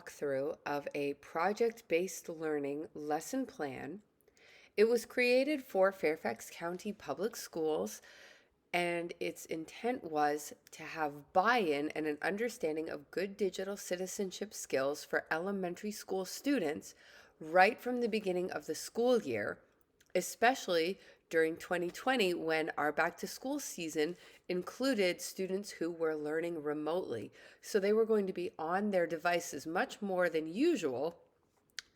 walkthrough of a project-based learning lesson plan. It was created for Fairfax County Public Schools, and its intent was to have buy-in and an understanding of good digital citizenship skills for elementary school students right from the beginning of the school year, especially during 2020 when our back to school season included students who were learning remotely. So they were going to be on their devices much more than usual.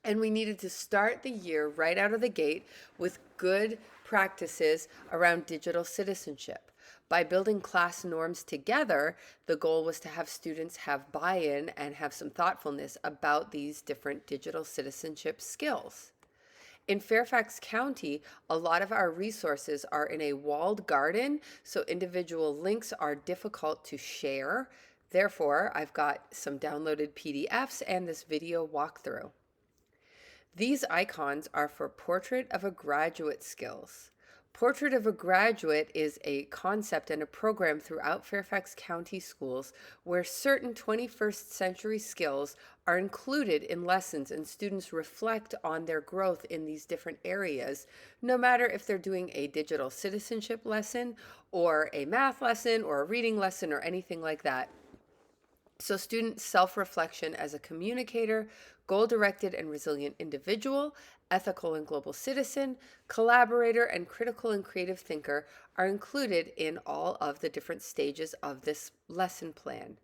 And we needed to start the year right out of the gate with good practices around digital citizenship. By building class norms together, the goal was to have students have buy-in and have some thoughtfulness about these different digital citizenship skills. In Fairfax County, a lot of our resources are in a walled garden, so individual links are difficult to share. Therefore, I've got some downloaded PDFs and this video walkthrough. These icons are for Portrait of a Graduate skills. Portrait of a Graduate is a concept and a program throughout Fairfax County schools where certain 21st century skills are included in lessons and students reflect on their growth in these different areas, no matter if they're doing a digital citizenship lesson or a math lesson or a reading lesson or anything like that. So student self-reflection as a communicator, goal-directed and resilient individual, ethical and global citizen, collaborator, and critical and creative thinker are included in all of the different stages of this lesson plan.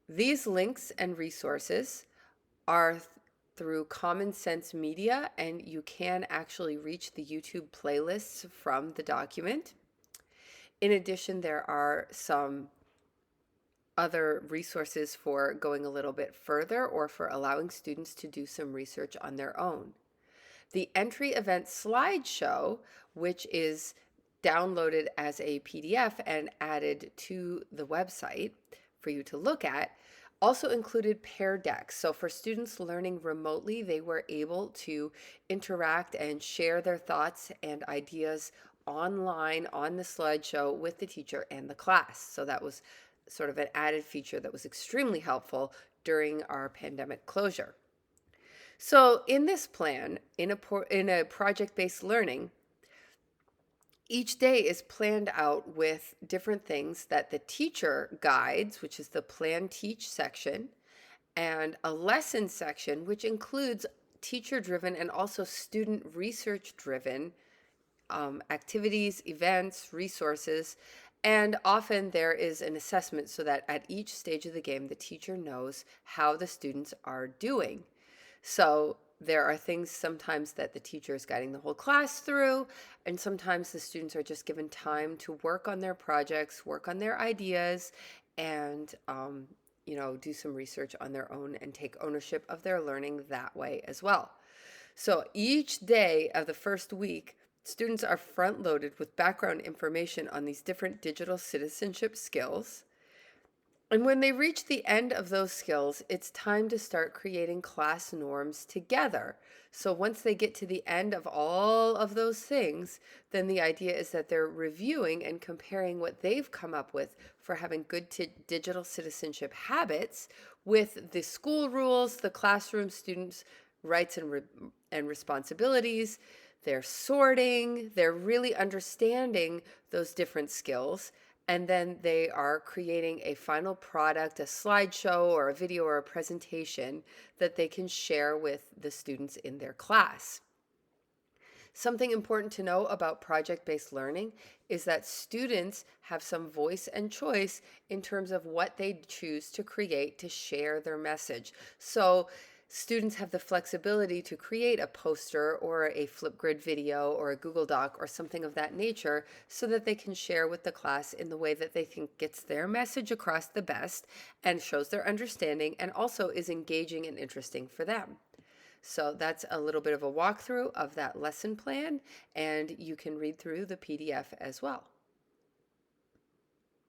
These links and resources are through Common Sense Media, and you can actually reach the YouTube playlists from the document. In addition, there are some other resources for going a little bit further or for allowing students to do some research on their own. The entry event slideshow, which is downloaded as a PDF and added to the website for you to look at, also included pair decks. So for students learning remotely, they were able to interact and share their thoughts and ideas online on the slideshow with the teacher and the class. So that was sort of an added feature that was extremely helpful during our pandemic closure. So in this plan, in a project-based learning, each day is planned out with different things that the teacher guides, which is the plan teach section, and a lesson section, which includes teacher-driven and also student research-driven activities, events, resources. And often there is an assessment so that at each stage of the game, the teacher knows how the students are doing. So there are things sometimes that the teacher is guiding the whole class through, and sometimes the students are just given time to work on their projects, work on their ideas, and do some research on their own and take ownership of their learning that way as well. So each day of the first week, students are front-loaded with background information on these different digital citizenship skills. And when they reach the end of those skills, it's time to start creating class norms together. So once they get to the end of all of those things, then the idea is that they're reviewing and comparing what they've come up with for having good digital citizenship habits with the school rules, the classroom students' rights and responsibilities. They're sorting, they're really understanding those different skills, and then they are creating a final product, a slideshow or a video or a presentation that they can share with the students in their class. Something important to know about project-based learning is that students have some voice and choice in terms of what they choose to create to share their message. So students have the flexibility to create a poster or a Flipgrid video or a Google Doc or something of that nature so that they can share with the class in the way that they think gets their message across the best and shows their understanding and also is engaging and interesting for them. So that's a little bit of a walkthrough of that lesson plan, and you can read through the PDF as well.